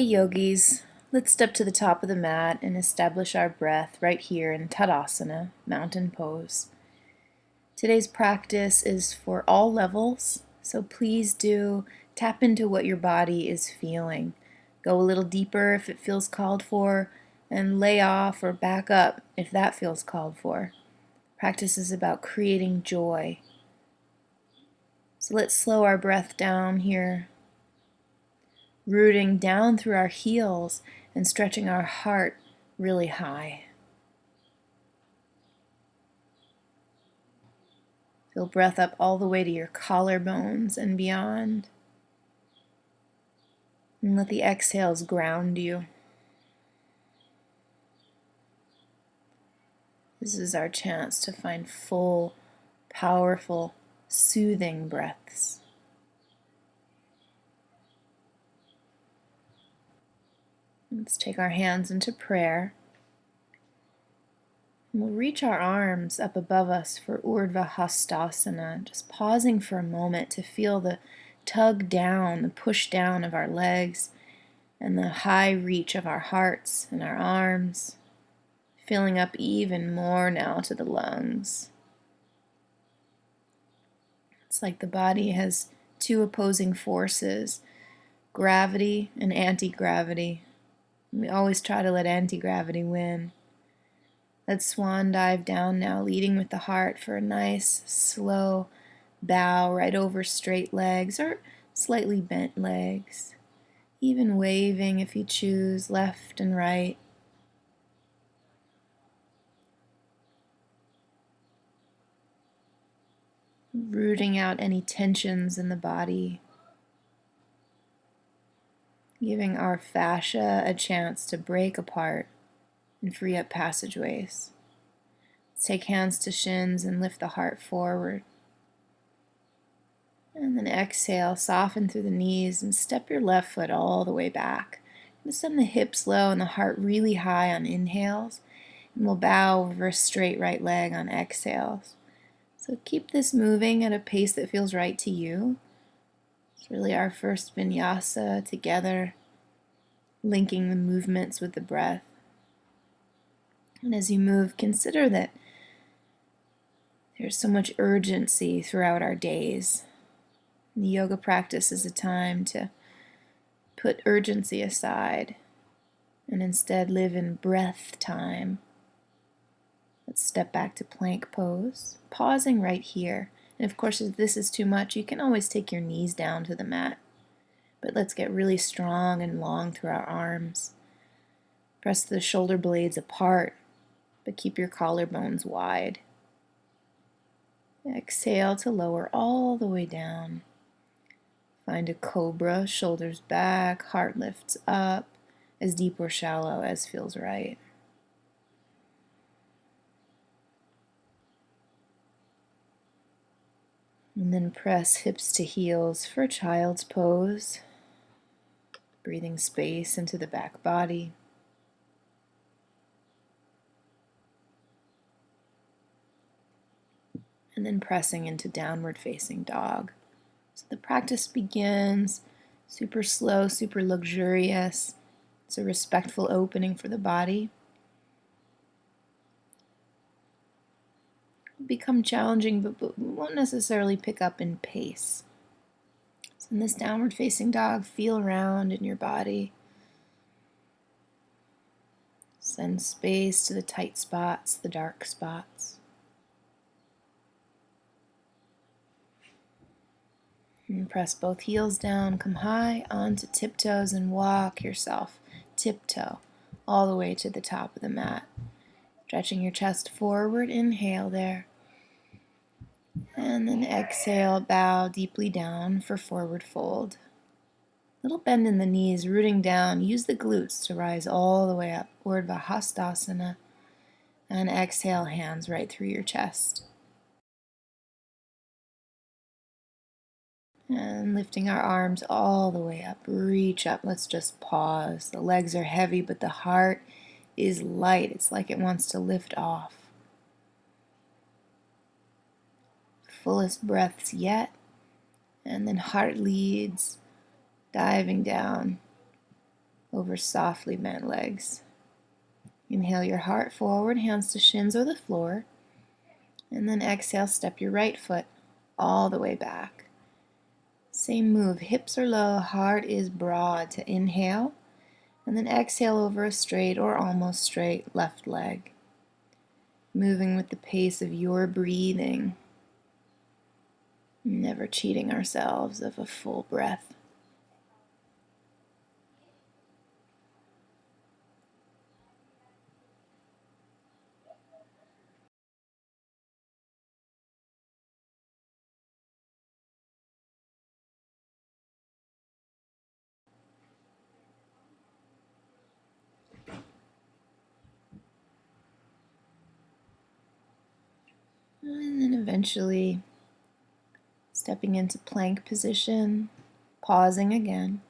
Hey yogis, let's step to the top of the mat and establish our breath right here in Tadasana, mountain pose. Today's practice is for all levels, so please do tap into what your body is feeling. Go a little deeper if it feels called for, and lay off or back up if that feels called for. Practice is about creating joy. So let's slow our breath down here, rooting down through our heels and stretching our heart really high. Feel breath up all the way to your collarbones and beyond. And let the exhales ground you. This is our chance to find full, powerful, soothing breaths. Let's take our hands into prayer. And we'll reach our arms up above us for Ardha just pausing for a moment to feel the tug down, the push down of our legs, and the high reach of our hearts and our arms, filling up even more now to the lungs. It's like the body has two opposing forces, gravity and anti-gravity. We always try to let anti-gravity win. Let's swan dive down now, leading with the heart for a nice, slow bow right over straight legs or slightly bent legs. Even waving if you choose, left and right. Rooting out any tensions in the body. Giving our fascia a chance to break apart and free up passageways. Let's take hands to shins and lift the heart forward. And then exhale, soften through the knees and step your left foot all the way back. Just send the hips low and the heart really high on inhales. And we'll bow over a straight right leg on exhales. So keep this moving at a pace that feels right to you. It's really our first Vinyasa together, linking the movements with the breath. And as you move, consider that there's so much urgency throughout our days. The yoga practice is a time to put urgency aside and instead live in breath time. Let's step back to plank pose, pausing right here. And of course, if this is too much, you can always take your knees down to the mat. But let's get really strong and long through our arms. Press the shoulder blades apart, but keep your collarbones wide. Exhale to lower all the way down. Find a cobra, shoulders back, heart lifts up, as deep or shallow as feels right. And then press hips to heels for child's pose. Breathing space into the back body. And then pressing into downward facing dog. So the practice begins super slow, super luxurious. It's a respectful opening for the body. It'll become challenging, but we won't necessarily pick up in pace. So in this downward facing dog, feel around in your body. Send space to the tight spots, the dark spots. And press both heels down, come high onto tiptoes and walk yourself tiptoe all the way to the top of the mat. Stretching your chest forward, inhale there. And then exhale, bow deeply down for forward fold. Little bend in the knees, rooting down. Use the glutes to rise all the way up. Padahastasana. And exhale, hands right through your chest. And lifting our arms all the way up. Reach up. Let's just pause. The legs are heavy, but the heart is light. It's like it wants to lift off. Fullest breaths yet. And then heart leads, diving down. over softly bent legs. Inhale your heart forward, hands to shins or the floor. And then exhale, step your right foot all the way back. Same move, hips are low, heart is broad to inhale. And then exhale over a straight or almost straight left leg. Moving with the pace of your breathing. Never cheating ourselves of a full breath. And then eventually stepping into plank position, pausing again.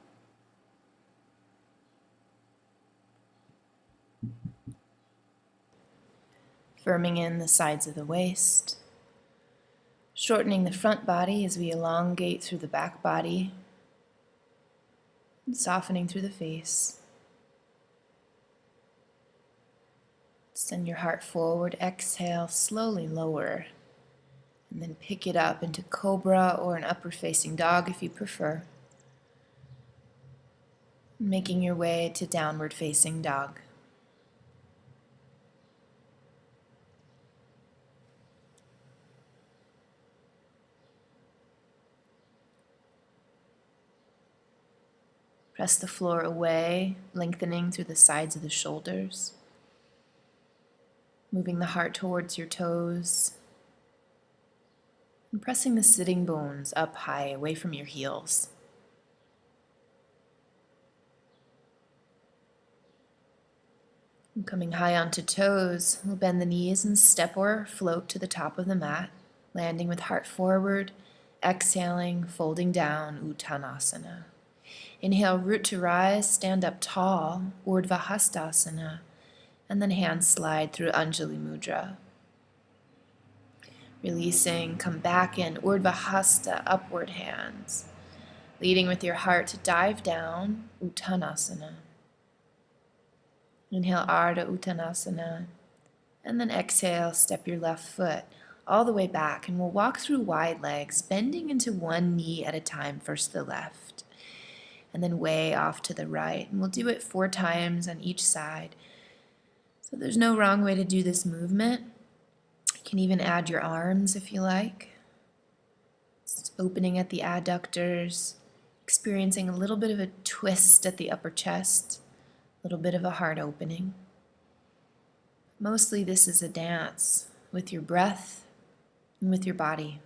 Firming in the sides of the waist. Shortening the front body as we elongate through the back body. And softening through the face. Send your heart forward, exhale, slowly lower. And then pick it up into cobra or an upward facing dog if you prefer. Making your way to downward facing dog. Press the floor away, lengthening through the sides of the shoulders. Moving the heart towards your toes. And pressing the sitting bones up high, away from your heels. And coming high onto toes, we'll bend the knees and step or float to the top of the mat, landing with heart forward, exhaling, folding down, Uttanasana. Inhale, root to rise, stand up tall, Ardha and then hands slide through Anjali Mudra. Releasing, come back in, Urdhva upward hands. Leading with your heart to dive down, Uttanasana. Inhale, Ardha Uttanasana, and then exhale, step your left foot all the way back, and we'll walk through wide legs, bending into one knee at a time, first the left, and then way off to the right. And we'll do it 4 times on each side. So there's no wrong way to do this movement. You can even add your arms if you like. Just opening at the adductors, experiencing a little bit of a twist at the upper chest, a little bit of a heart opening. Mostly this is a dance with your breath and with your body.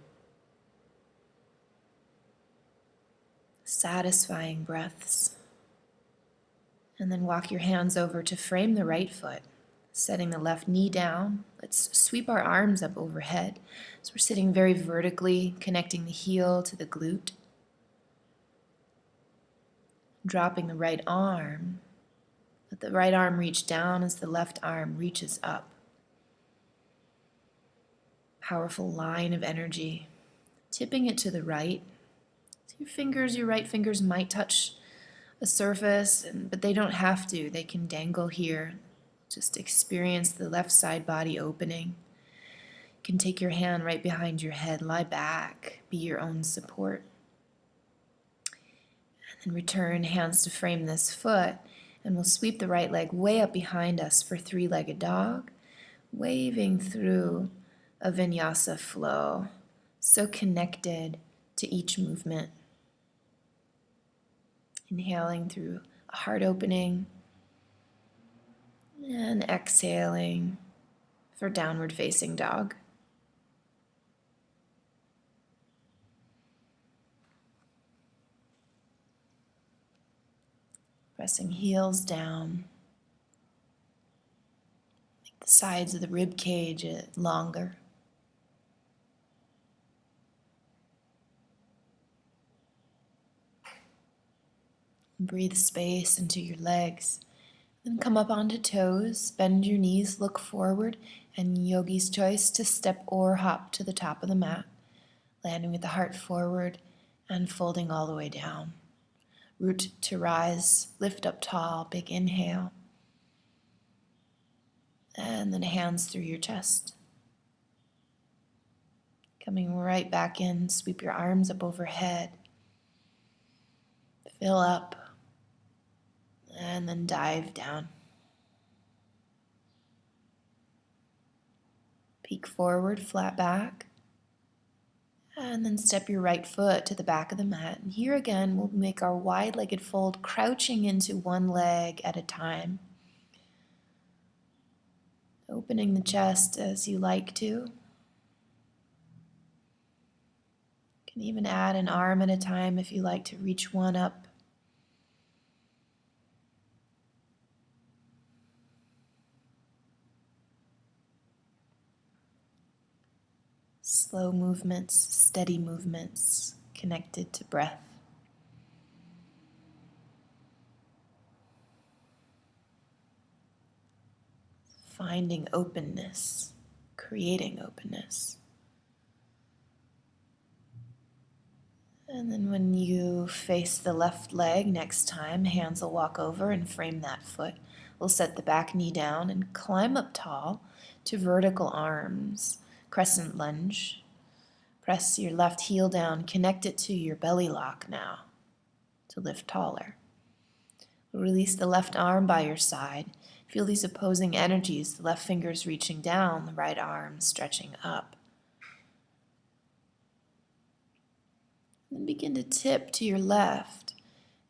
Satisfying breaths. And then walk your hands over to frame the right foot, setting the left knee down. Let's sweep our arms up overhead. So we're sitting very vertically, connecting the heel to the glute. Dropping the right arm. Let the right arm reach down as the left arm reaches up. Powerful line of energy. Tipping it to the right. So your right fingers might touch a surface, but they don't have to. They can dangle here. Just experience the left side body opening. You can take your hand right behind your head, lie back, be your own support. And then return hands to frame this foot, and we'll sweep the right leg way up behind us for 3-legged dog, waving through a Vinyasa flow, so connected to each movement. Inhaling through a heart opening and exhaling for downward facing dog. Pressing heels down. Make the sides of the rib cage longer. Breathe space into your legs. Then come up onto toes, bend your knees, look forward, and yogi's choice to step or hop to the top of the mat, landing with the heart forward and folding all the way down. Root to rise, lift up tall, big inhale. And then hands through your chest. Coming right back in, sweep your arms up overhead. Fill up. And then dive down. Peek forward, flat back. And then step your right foot to the back of the mat. And here again, we'll make our wide-legged fold, crouching into one leg at a time. Opening the chest as you like to. You can even add an arm at a time if you like to reach one up. Slow movements, steady movements, connected to breath. Finding openness, creating openness. And then when you face the left leg next time, hands will walk over and frame that foot. We'll set the back knee down and climb up tall to vertical arms. Crescent Lunge. Press your left heel down, connect it to your belly lock now to lift taller. Release the left arm by your side. Feel these opposing energies, the left fingers reaching down, the right arm stretching up. Then begin to tip to your left.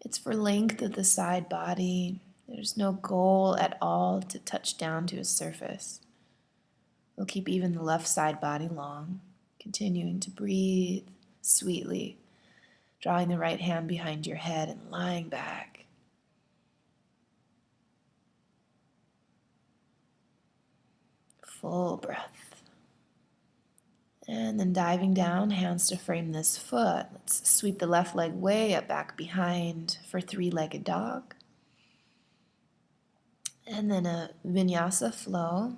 It's for length of the side body. There's no goal at all to touch down to a surface. We'll keep even the left side body long, continuing to breathe sweetly, drawing the right hand behind your head and lying back. Full breath. And then diving down, hands to frame this foot. Let's sweep the left leg way up back behind for three-legged dog. And then a Vinyasa flow,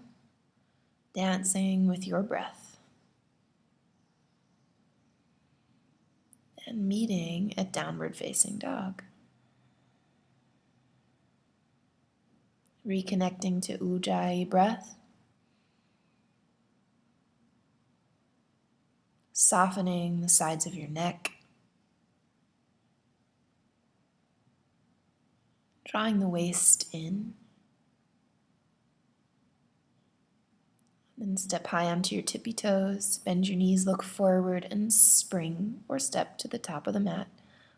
dancing with your breath. And meeting at downward facing dog. Reconnecting to Ujjayi breath. Softening the sides of your neck. Drawing the waist in. Then step high onto your tippy toes, bend your knees, look forward, and spring or step to the top of the mat.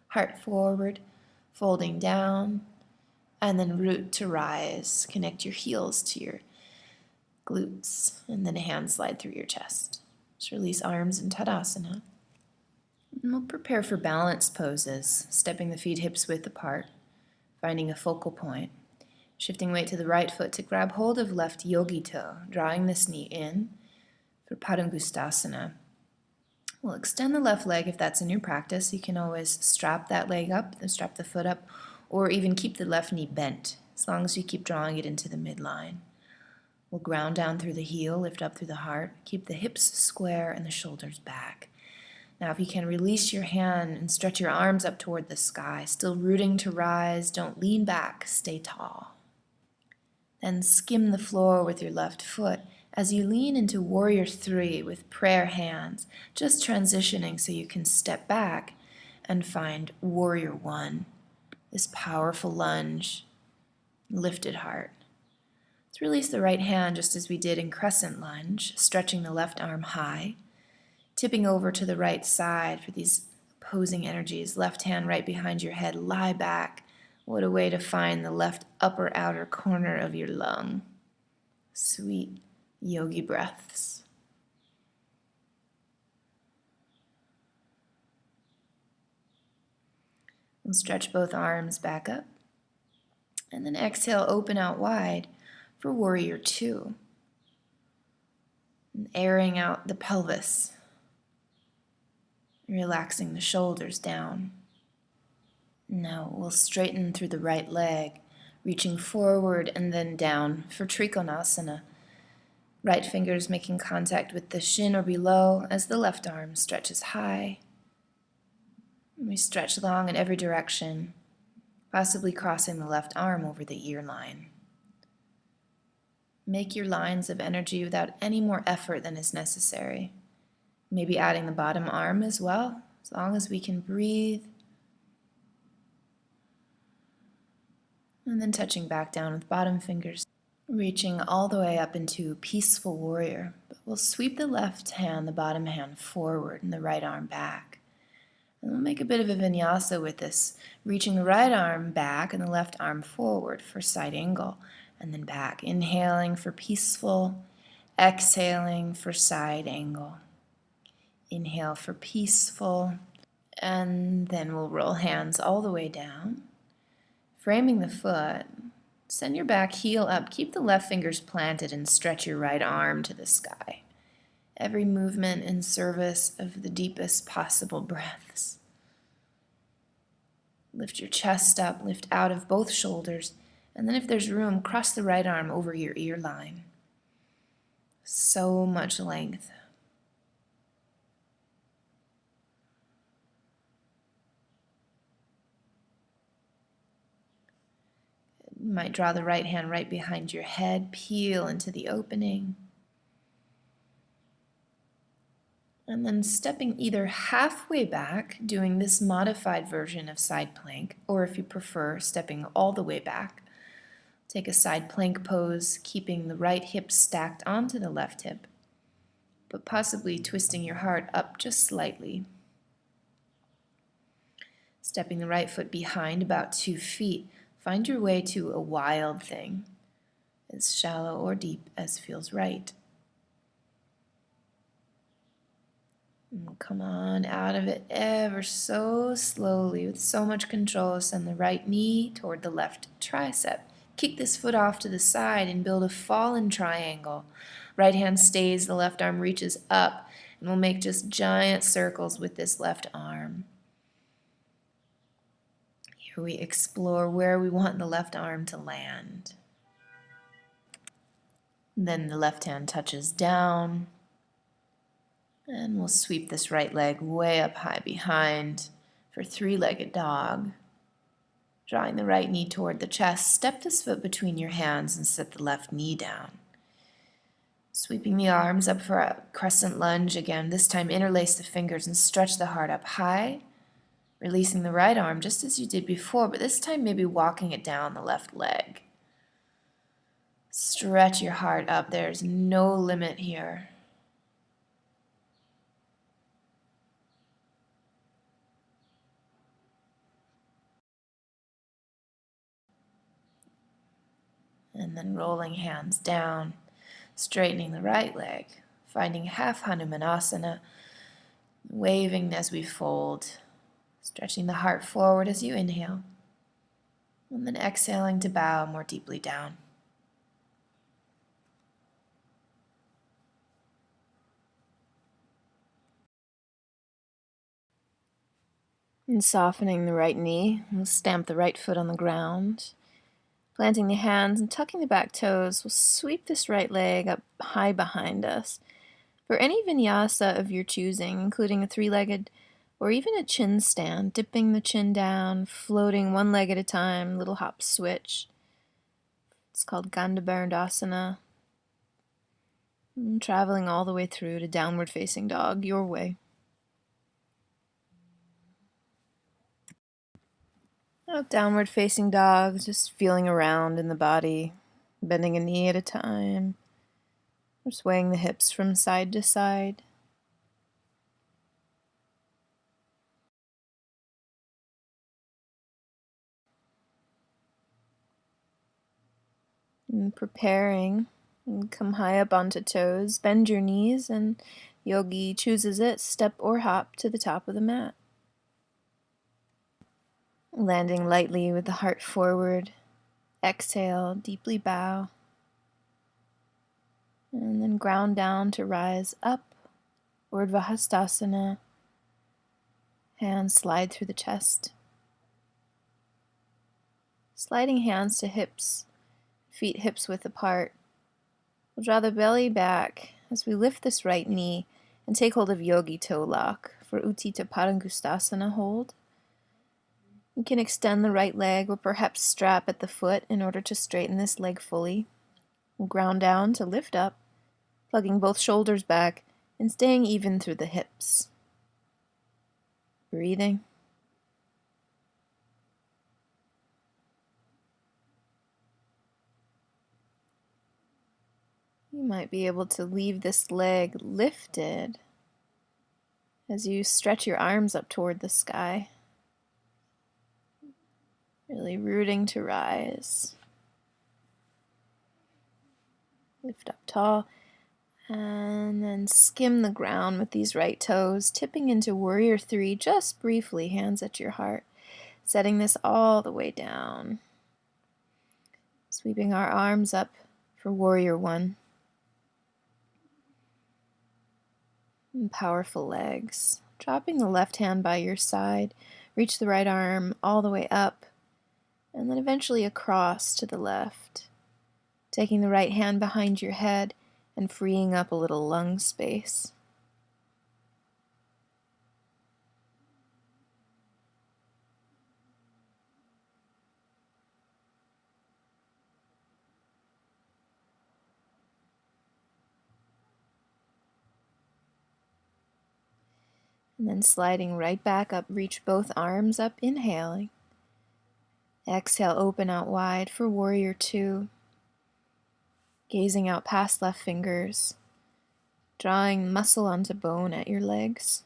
Heart forward, folding down, and then root to rise. Connect your heels to your glutes, and then a hand slide through your chest. Just release arms in Padahastasana. And we'll prepare for balance poses, stepping the feet hips width apart, finding a focal point. Shifting weight to the right foot to grab hold of left yogi toe, drawing this knee in for Padam Gustasana. We'll extend the left leg if that's in your practice. You can always strap that leg up, then strap the foot up, or even keep the left knee bent, as long as you keep drawing it into the midline. We'll ground down through the heel, lift up through the heart, keep the hips square and the shoulders back. Now if you can, release your hand and stretch your arms up toward the sky, still rooting to rise. Don't lean back, stay tall. Then skim the floor with your left foot as you lean into Warrior 3 with prayer hands, just transitioning so you can step back and find Warrior 1, this powerful lunge, lifted heart. Let's release the right hand just as we did in Crescent Lunge, stretching the left arm high, tipping over to the right side for these opposing energies. Left hand right behind your head, lie back. What a way to find the left upper outer corner of your lung. Sweet yogi breaths. And stretch both arms back up. And then exhale, open out wide for Warrior 2. And airing out the pelvis. Relaxing the shoulders down. Now we'll straighten through the right leg, reaching forward and then down for Trikonasana. Right fingers making contact with the shin or below as the left arm stretches high. And we stretch long in every direction, possibly crossing the left arm over the ear line. Make your lines of energy without any more effort than is necessary. Maybe adding the bottom arm as well, as long as we can breathe. And then touching back down with bottom fingers, reaching all the way up into Peaceful Warrior. But we'll sweep the left hand, the bottom hand forward, and the right arm back. And we'll make a bit of a vinyasa with this, reaching the right arm back and the left arm forward for side angle, and then back. Inhaling for peaceful, exhaling for side angle. Inhale for peaceful, and then we'll roll hands all the way down. Framing the foot, send your back heel up. Keep the left fingers planted and stretch your right arm to the sky. Every movement in service of the deepest possible breaths. Lift your chest up, lift out of both shoulders, and then if there's room, cross the right arm over your ear line. So much length. You might draw the right hand right behind your head, peel into the opening. And then stepping either halfway back, doing this modified version of side plank, or if you prefer, stepping all the way back. Take a side plank pose, keeping the right hip stacked onto the left hip, but possibly twisting your heart up just slightly. Stepping the right foot behind about 2 feet. Find your way to a wild thing, as shallow or deep as feels right. And come on out of it ever so slowly with so much control. Send the right knee toward the left tricep. Kick this foot off to the side and build a fallen triangle. Right hand stays, the left arm reaches up, and we'll make just giant circles with this left arm. Here we explore where we want the left arm to land. Then the left hand touches down. And we'll sweep this right leg way up high behind for three-legged dog. Drawing the right knee toward the chest, step this foot between your hands and set the left knee down. Sweeping the arms up for a crescent lunge again. This time interlace the fingers and stretch the heart up high. Releasing the right arm just as you did before, but this time maybe walking it down the left leg. Stretch your heart up. There's no limit here. And then rolling hands down, straightening the right leg, finding half Hanumanasana, waving as we fold, stretching the heart forward as you inhale, and then exhaling to bow more deeply down. And softening the right knee, we'll stamp the right foot on the ground. Planting the hands and tucking the back toes, we'll sweep this right leg up high behind us. For any vinyasa of your choosing, including a three-legged or even a chin stand, dipping the chin down, floating one leg at a time, little hop switch. It's called Gandhabandhasana. And traveling all the way through to downward facing dog, your way. Downward facing dog, just feeling around in the body, bending a knee at a time, or swaying the hips from side to side. And preparing, and come high up onto toes, bend your knees, and yogi chooses it, step or hop to the top of the mat. Landing lightly with the heart forward, exhale, deeply bow, and then ground down to rise up, Padahastasana, hands slide through the chest. Sliding hands to hips, feet hips width apart. We'll draw the belly back as we lift this right knee and take hold of yogi toe lock for Utthita Padangustasana hold. You can extend the right leg or perhaps strap at the foot in order to straighten this leg fully. We'll ground down to lift up, plugging both shoulders back and staying even through the hips. Breathing. You might be able to leave this leg lifted as you stretch your arms up toward the sky. Really rooting to rise. Lift up tall, and then skim the ground with these right toes, tipping into Warrior 3 just briefly, hands at your heart. Setting this all the way down. Sweeping our arms up for Warrior 1. And powerful legs. Dropping the left hand by your side, reach the right arm all the way up, and then eventually across to the left. Taking the right hand behind your head and freeing up a little lung space. And then sliding right back up, reach both arms up, inhaling. Exhale, open out wide for Warrior 2. Gazing out past left fingers, drawing muscle onto bone at your legs.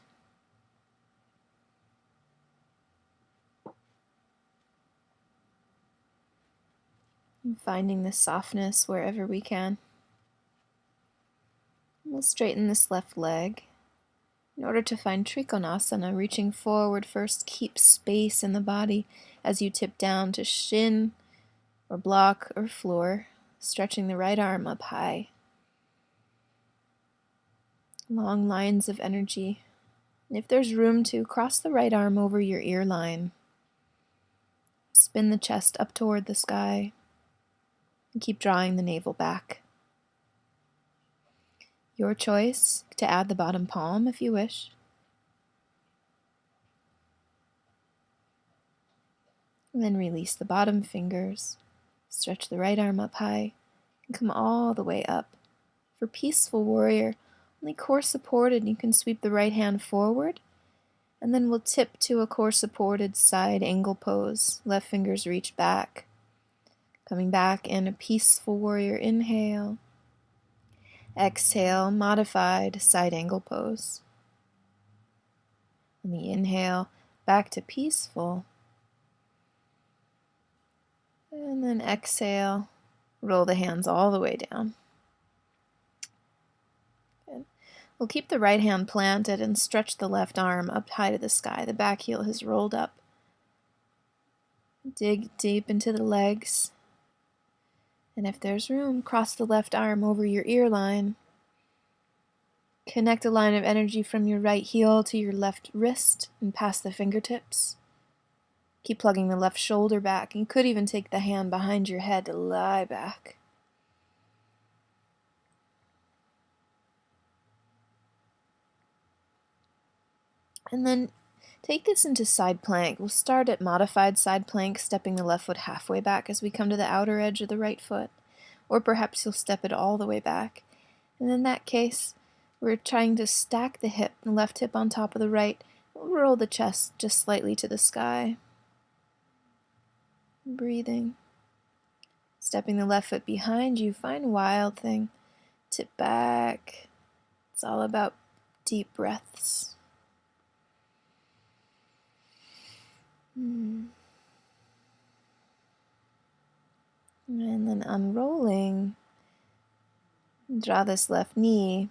And finding the softness wherever we can. We'll straighten this left leg. In order to find Trikonasana, reaching forward first, keep space in the body as you tip down to shin or block or floor, stretching the right arm up high. Long lines of energy. And if there's room to, cross the right arm over your ear line. Spin the chest up toward the sky. And keep drawing the navel back. Your choice to add the bottom palm if you wish. And then release the bottom fingers. Stretch the right arm up high and come all the way up. For Peaceful Warrior, only core supported, you can sweep the right hand forward, and then we'll tip to a core supported side angle pose. Left fingers reach back. Coming back in a Peaceful Warrior inhale. Exhale, modified side angle pose. On the inhale, back to peaceful. And then exhale, roll the hands all the way down. Good. We'll keep the right hand planted and stretch the left arm up high to the sky. The back heel has rolled up. Dig deep into the legs. And if there's room, cross the left arm over your ear line. Connect a line of energy from your right heel to your left wrist and past the fingertips. Keep plugging the left shoulder back. You could even take the hand behind your head to lie back. And then take this into side plank. We'll start at modified side plank, stepping the left foot halfway back as we come to the outer edge of the right foot. Or perhaps you'll step it all the way back. And in that case, we're trying to stack the hip, the left hip on top of the right. We'll roll the chest just slightly to the sky. Breathing. Stepping the left foot behind you, find Wild Thing. Tip back. It's all about deep breaths. And then unrolling. Draw this left knee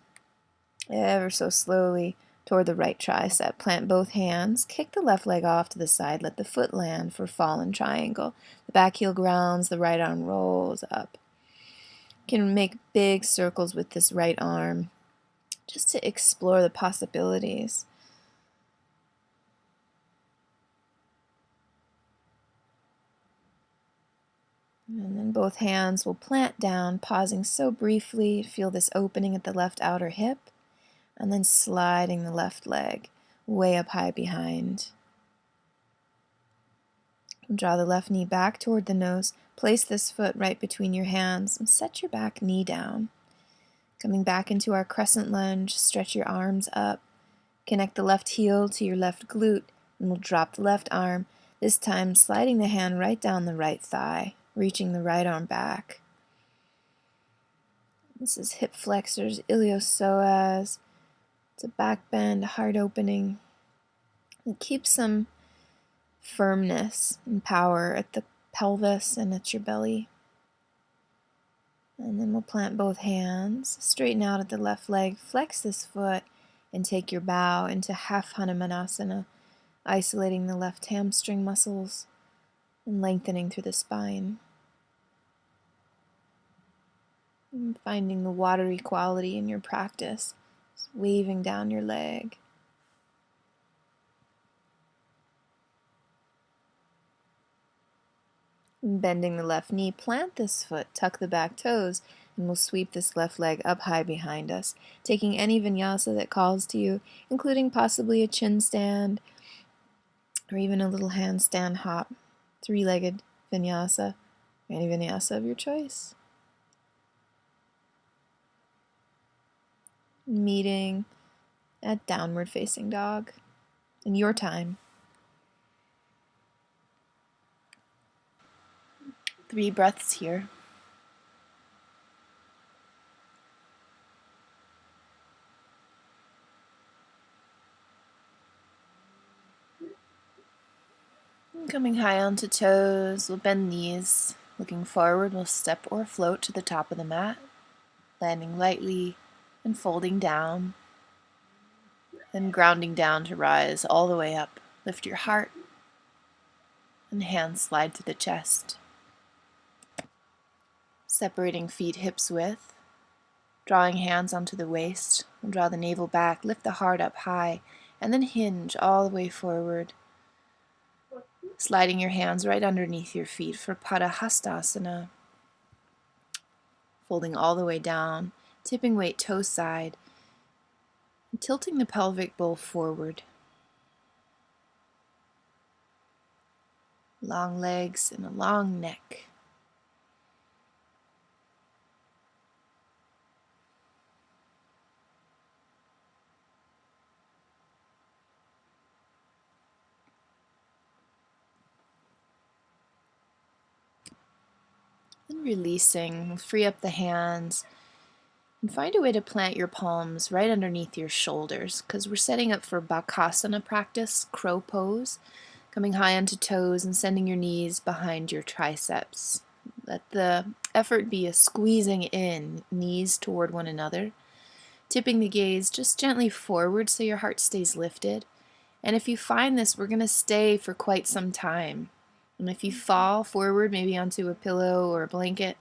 ever so slowly toward the right tricep. Plant both hands. Kick the left leg off to the side. Let the foot land for fallen triangle. The back heel grounds. The right arm rolls up. You can make big circles with this right arm just to explore the possibilities. And then both hands will plant down, pausing so briefly. Feel this opening at the left outer hip. And then sliding the left leg way up high behind. Draw the left knee back toward the nose. Place this foot right between your hands and set your back knee down. Coming back into our Crescent Lunge, stretch your arms up. Connect the left heel to your left glute, and we'll drop the left arm, this time sliding the hand right down the right thigh, reaching the right arm back. This is hip flexors, iliopsoas. It's a back bend, heart opening. And keep some firmness and power at the pelvis and at your belly. And then we'll plant both hands, straighten out at the left leg, flex this foot, and take your bow into half Hanumanasana, isolating the left hamstring muscles and lengthening through the spine. And finding the watery quality in your practice, just waving down your leg. And bending the left knee, plant this foot, tuck the back toes, and we'll sweep this left leg up high behind us, taking any vinyasa that calls to you, including possibly a chin stand or even a little handstand hop, three-legged vinyasa, any vinyasa of your choice. Meeting at downward facing dog in your time. 3 breaths here. Coming high onto toes, we'll bend knees. Looking forward, we'll step or float to the top of the mat, landing lightly and folding down, then grounding down to rise all the way up. Lift your heart and hands slide to the chest. Separating feet hips width, drawing hands onto the waist. We'll draw the navel back, lift the heart up high, and then hinge all the way forward. Sliding your hands right underneath your feet for Padahastasana. Folding all the way down, tipping weight toe side, and tilting the pelvic bowl forward. Long legs and a long neck. Then releasing, free up the hands, and find a way to plant your palms right underneath your shoulders, because we're setting up for Bakasana practice, crow pose, coming high onto toes and sending your knees behind your triceps. Let the effort be a squeezing in, knees toward one another, tipping the gaze just gently forward so your heart stays lifted. And if you find this, we're going to stay for quite some time. And if you fall forward, maybe onto a pillow or a blanket,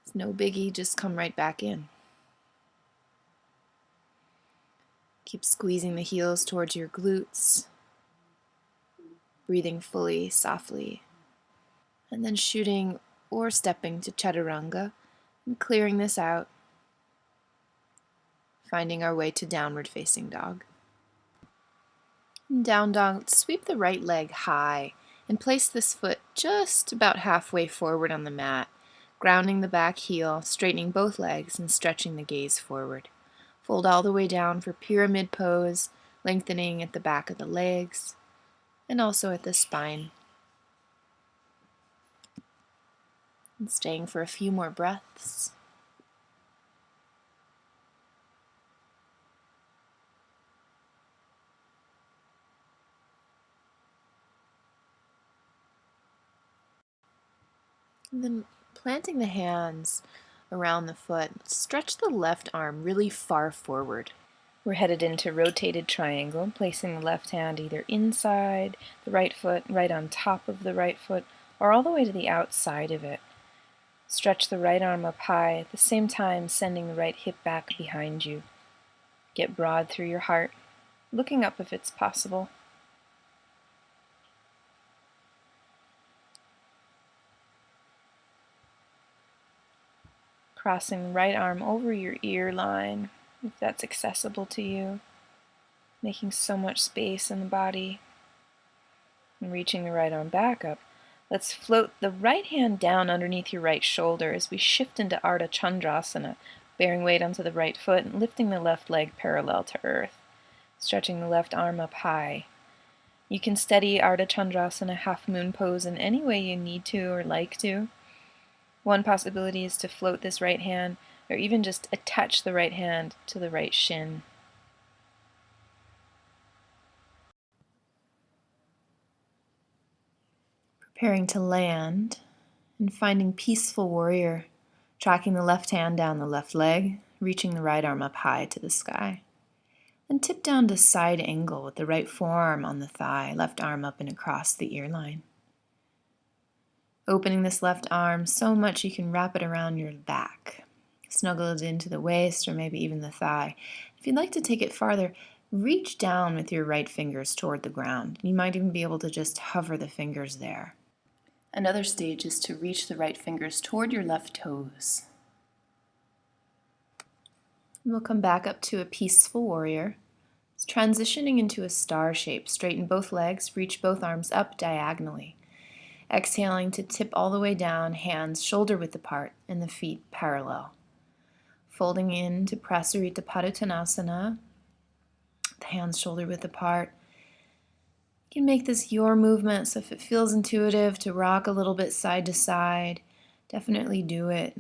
it's no biggie, just come right back in. Keep squeezing the heels towards your glutes, breathing fully, softly, and then shooting or stepping to Chaturanga and clearing this out, finding our way to downward facing dog. In down dog, sweep the right leg high and place this foot just about halfway forward on the mat, grounding the back heel, straightening both legs, and stretching the gaze forward. Fold all the way down for pyramid pose, lengthening at the back of the legs and also at the spine. And staying for a few more breaths. And then planting the hands around the foot, stretch the left arm really far forward. We're headed into rotated triangle, placing the left hand either inside the right foot, right on top of the right foot, or all the way to the outside of it. Stretch the right arm up high, at the same time sending the right hip back behind you. Get broad through your heart, looking up if it's possible. Crossing the right arm over your ear line, if that's accessible to you. Making so much space in the body. And reaching the right arm back up, let's float the right hand down underneath your right shoulder as we shift into Ardha Chandrasana, bearing weight onto the right foot and lifting the left leg parallel to earth, stretching the left arm up high. You can steady Ardha Chandrasana half moon pose in any way you need to or like to. One possibility is to float this right hand, or even just attach the right hand to the right shin. Preparing to land and finding peaceful warrior, tracking the left hand down the left leg, reaching the right arm up high to the sky. And tip down to side angle with the right forearm on the thigh, left arm up and across the ear line. Opening this left arm so much you can wrap it around your back. Snuggle it into the waist or maybe even the thigh. If you'd like to take it farther, reach down with your right fingers toward the ground. You might even be able to just hover the fingers there. Another stage is to reach the right fingers toward your left toes. We'll come back up to a peaceful warrior. It's transitioning into a star shape. Straighten both legs, reach both arms up diagonally. Exhaling to tip all the way down, hands shoulder width apart and the feet parallel. Folding in to Prasarita Padahastasana, the hands shoulder width apart. You can make this your movement, so if it feels intuitive to rock a little bit side to side, definitely do it.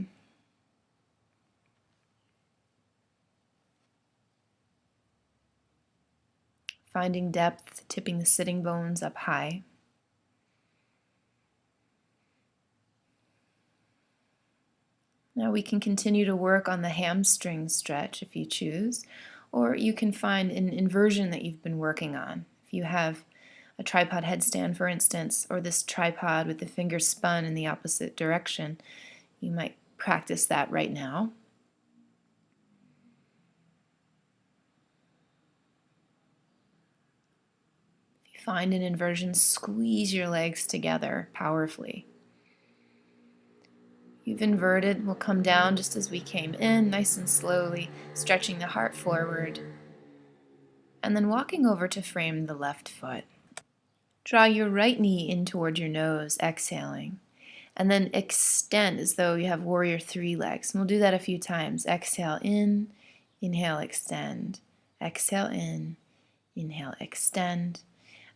Finding depth, tipping the sitting bones up high. Now we can continue to work on the hamstring stretch if you choose, or you can find an inversion that you've been working on. If you have a tripod headstand, for instance, or this tripod with the fingers spun in the opposite direction, you might practice that right now. If you find an inversion, squeeze your legs together powerfully. You've inverted, we'll come down just as we came in, nice and slowly, stretching the heart forward, and then walking over to frame the left foot. Draw your right knee in toward your nose, exhaling, and then extend as though you have warrior three legs. And we'll do that a few times. Exhale in, inhale, extend. Exhale in, inhale, extend.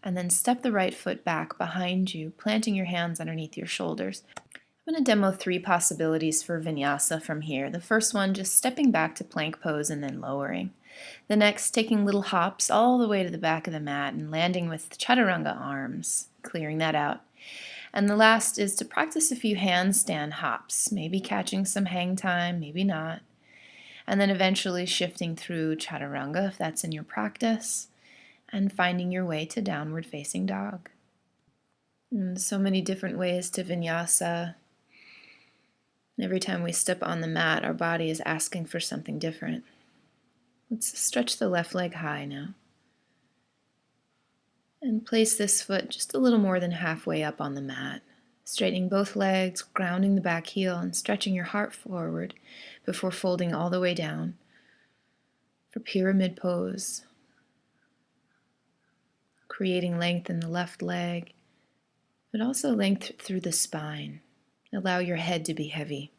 And then step the right foot back behind you, planting your hands underneath your shoulders. I'm going to demo 3 possibilities for Vinyasa from here. The first one, just stepping back to plank pose and then lowering. The next, taking little hops all the way to the back of the mat and landing with chaturanga arms, clearing that out. And the last is to practice a few handstand hops, maybe catching some hang time, maybe not. And then eventually shifting through chaturanga if that's in your practice, and finding your way to downward facing dog. And so many different ways to Vinyasa. Every time we step on the mat, our body is asking for something different. Let's stretch the left leg high now. And place this foot just a little more than halfway up on the mat. Straightening both legs, grounding the back heel, and stretching your heart forward before folding all the way down for pyramid pose. Creating length in the left leg, but also length through the spine. Allow your head to be heavy.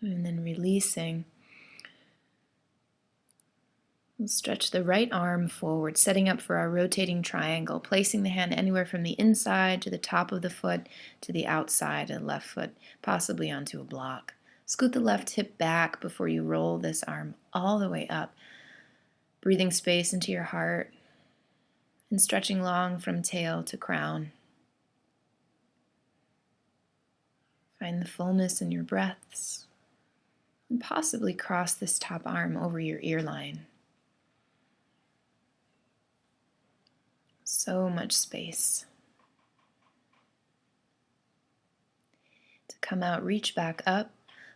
And then releasing. We'll stretch the right arm forward, setting up for our rotating triangle, placing the hand anywhere from the inside to the top of the foot to the outside of the left foot, possibly onto a block. Scoot the left hip back before you roll this arm all the way up, breathing space into your heart and stretching long from tail to crown. Find the fullness in your breaths and possibly cross this top arm over your ear line. So much space. To come out, reach back up,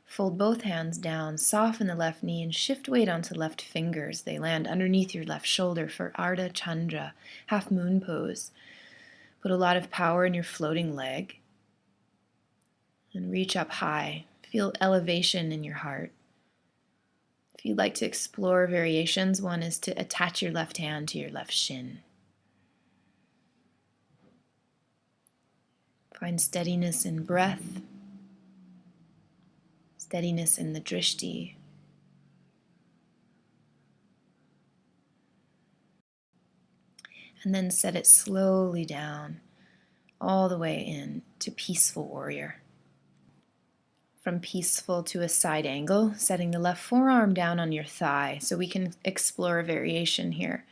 fold both hands down, soften the left knee, and shift weight onto left fingers. They land underneath your left shoulder for Ardha Chandra, half moon pose. Put a lot of power in your floating leg and reach up high. Feel elevation in your heart. If you'd like to explore variations, one is to attach your left hand to your left shin. Find steadiness in breath, steadiness in the drishti. And then set it slowly down, all the way in to peaceful warrior. From peaceful to a side angle, setting the left forearm down on your thigh, so we can explore a variation here.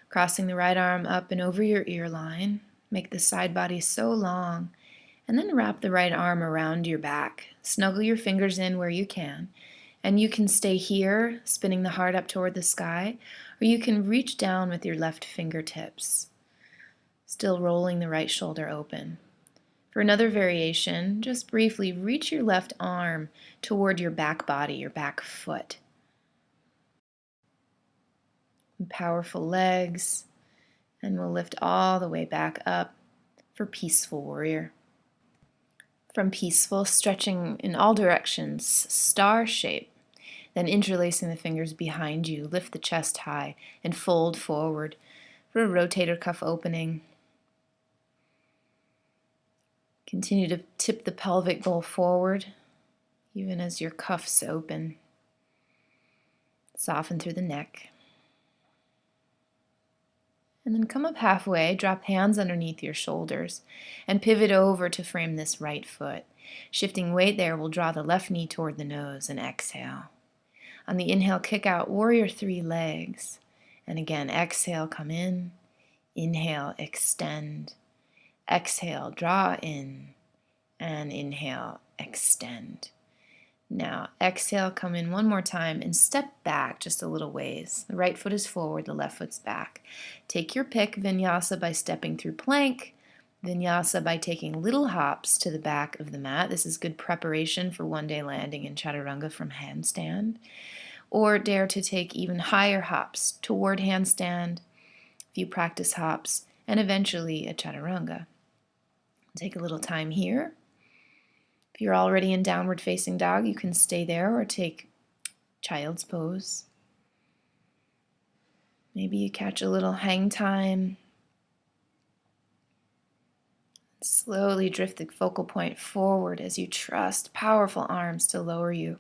Crossing the right arm up and over your ear line, make the side body so long, and then wrap the right arm around your back. Snuggle your fingers in where you can, and you can stay here, spinning the heart up toward the sky, or you can reach down with your left fingertips, still rolling the right shoulder open. For another variation, just briefly reach your left arm toward your back body, your back foot. And powerful legs, and we'll lift all the way back up for peaceful warrior. From peaceful, stretching in all directions, star shape. Then interlacing the fingers behind you, lift the chest high and fold forward for a rotator cuff opening. Continue to tip the pelvic bowl forward, even as your cuffs open. Soften through the neck. And then come up halfway, drop hands underneath your shoulders, and pivot over to frame this right foot. Shifting weight there, we'll draw the left knee toward the nose and exhale. On the inhale, kick out warrior 3 legs. And again, exhale, come in. Inhale, extend. Exhale, draw in. And inhale, extend. Now, exhale, come in one more time and step back just a little ways. The right foot is forward, the left foot's back. Take your pick, Vinyasa by stepping through plank, Vinyasa by taking little hops to the back of the mat. This is good preparation for one-day landing in Chaturanga from handstand. Or dare to take even higher hops toward handstand, if you practice hops, and eventually a Chaturanga. Take a little time here. If you're already in downward facing dog, you can stay there or take child's pose. Maybe you catch a little hang time. Slowly drift the focal point forward as you trust powerful arms to lower you.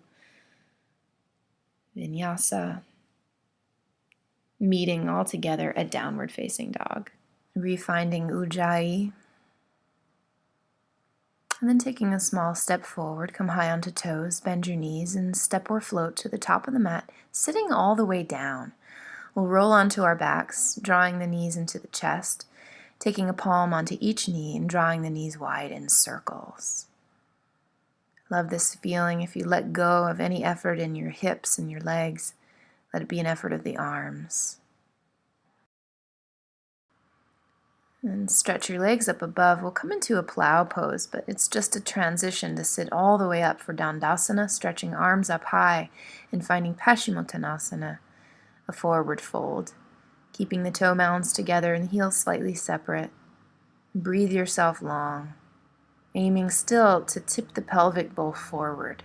Vinyasa. Meeting all together at downward facing dog. Refinding Ujjayi. And then taking a small step forward, come high onto toes, bend your knees, and step or float to the top of the mat, sitting all the way down. We'll roll onto our backs, drawing the knees into the chest, taking a palm onto each knee and drawing the knees wide in circles. Love this feeling. If you let go of any effort in your hips and your legs, let it be an effort of the arms. And stretch your legs up above. We'll come into a plow pose, but it's just a transition to sit all the way up for Dandasana, stretching arms up high and finding Paschimottanasana, a forward fold. Keeping the toe mounds together and the heels slightly separate. Breathe yourself long, aiming still to tip the pelvic bowl forward.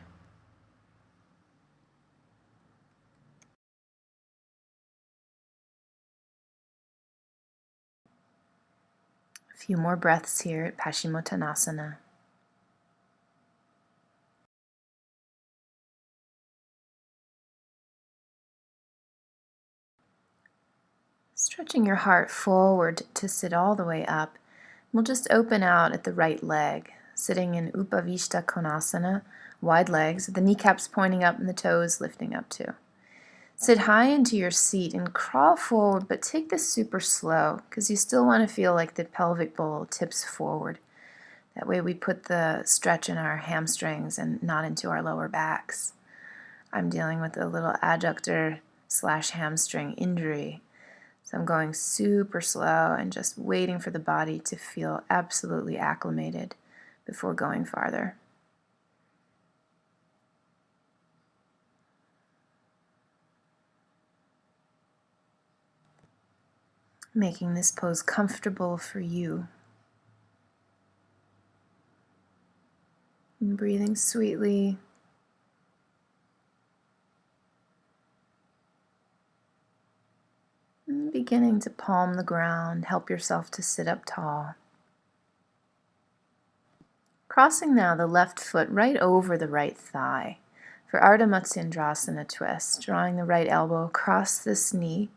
A few more breaths here at Paschimottanasana. Stretching your heart forward to sit all the way up. We'll just open out at the right leg, sitting in Upavishta Konasana, wide legs, the kneecaps pointing up and the toes lifting up too. Sit high into your seat and crawl forward, but take this super slow because you still want to feel like the pelvic bowl tips forward. That way we put the stretch in our hamstrings and not into our lower backs. I'm dealing with a little adductor / hamstring injury. So I'm going super slow and just waiting for the body to feel absolutely acclimated before going farther. Making this pose comfortable for you. And breathing sweetly. And beginning to palm the ground, help yourself to sit up tall. Crossing now the left foot right over the right thigh for Ardha Matsyendrasana twist, drawing the right elbow across this knee,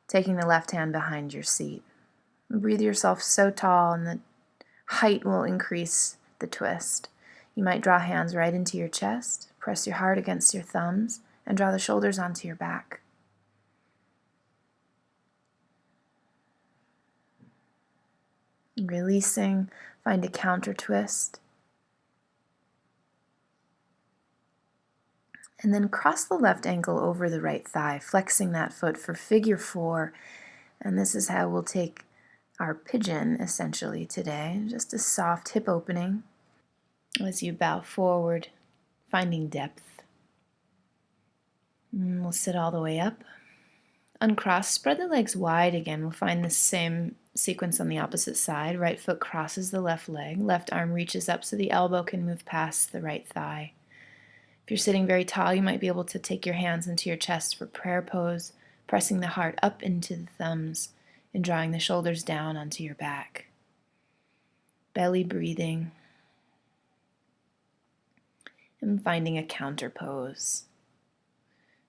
taking the left hand behind your seat. Breathe yourself so tall, and the height will increase the twist. You might draw hands right into your chest, press your heart against your thumbs, and draw the shoulders onto your back. Releasing, find a counter twist. And then cross the left ankle over the right thigh, flexing that foot for figure 4. And this is how we'll take our pigeon essentially today. Just a soft hip opening as you bow forward, finding depth. And we'll sit all the way up. Uncross, spread the legs wide again. We'll find the same sequence on the opposite side. Right foot crosses the left leg. Left arm reaches up so the elbow can move past the right thigh. If you're sitting very tall, you might be able to take your hands into your chest for prayer pose, pressing the heart up into the thumbs and drawing the shoulders down onto your back. Belly breathing and finding a counter pose.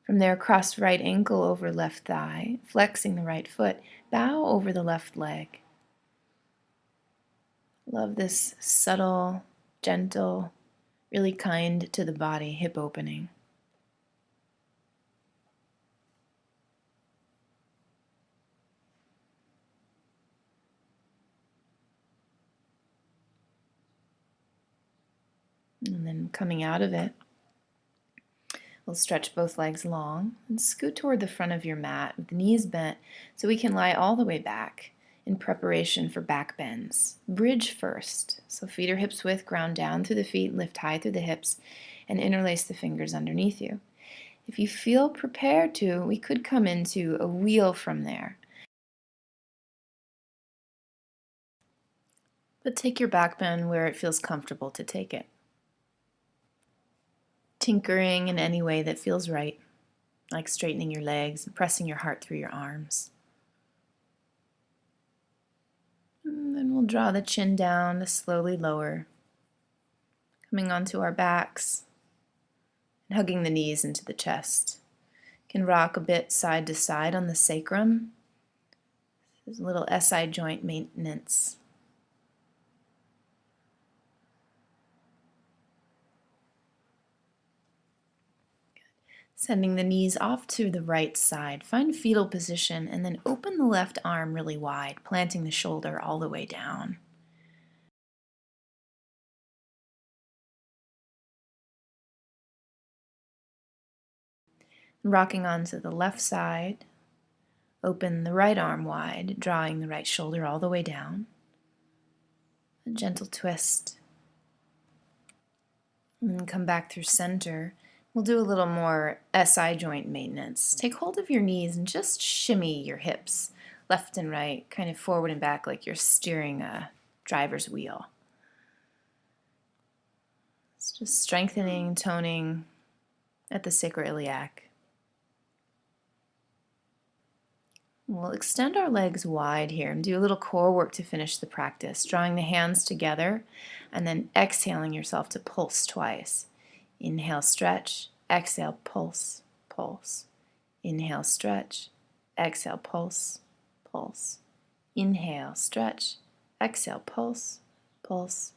From there, cross right ankle over left thigh, flexing the right foot, bow over the left leg. Love this subtle, gentle, really kind to the body hip opening. And then coming out of it, we'll stretch both legs long and scoot toward the front of your mat with the knees bent so we can lie all the way back in preparation for back bends. Bridge first, so feet are hips width, ground down through the feet, lift high through the hips, and interlace the fingers underneath you. If you feel prepared to, we could come into a wheel from there. But take your back bend where it feels comfortable to take it. Tinkering in any way that feels right, like straightening your legs and pressing your heart through your arms. And then we'll draw the chin down to slowly lower, coming onto our backs and hugging the knees into the chest. Can rock a bit side to side on the sacrum. There's a little SI joint maintenance. Sending the knees off to the right side. Find fetal position and then open the left arm really wide, planting the shoulder all the way down. Rocking onto the left side. Open the right arm wide, drawing the right shoulder all the way down. A gentle twist. And then come back through center. We'll do a little more SI joint maintenance. Take hold of your knees and just shimmy your hips left and right, kind of forward and back like you're steering a driver's wheel. It's just strengthening, toning at the sacroiliac. We'll extend our legs wide here and do a little core work to finish the practice, drawing the hands together and then exhaling yourself to pulse twice. Inhale, stretch, exhale, pulse, pulse. Inhale, stretch, exhale, pulse, pulse. Inhale, stretch, exhale, pulse, pulse.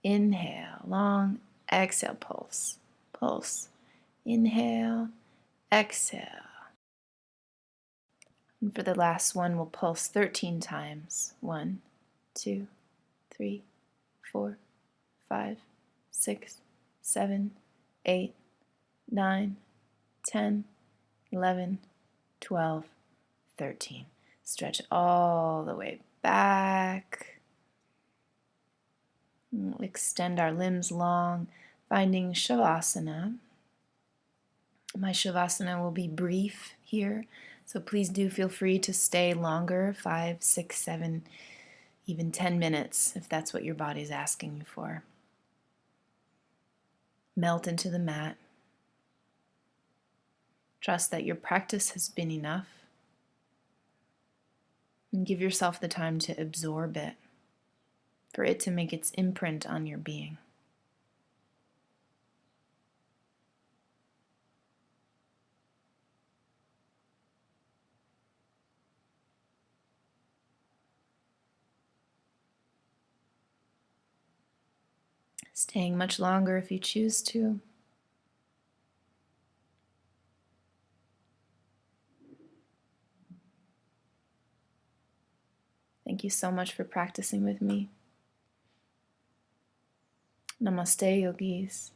Inhale, long, exhale, pulse, pulse. Inhale, exhale. And for the last one, we'll pulse 13 times. 1, 2, 3, 4, 5, 6, 7, 8, 9, 10, 11, 12, 13. Stretch all the way back. We'll extend our limbs long, finding Shavasana. My Shavasana will be brief here, so please do feel free to stay longer, 5, 6, 7, even 10 minutes, if that's what your body's asking you for. Melt into the mat. Trust that your practice has been enough, and give yourself the time to absorb it, for it to make its imprint on your being. Staying much longer if you choose to. Thank you so much for practicing with me. Namaste, yogis.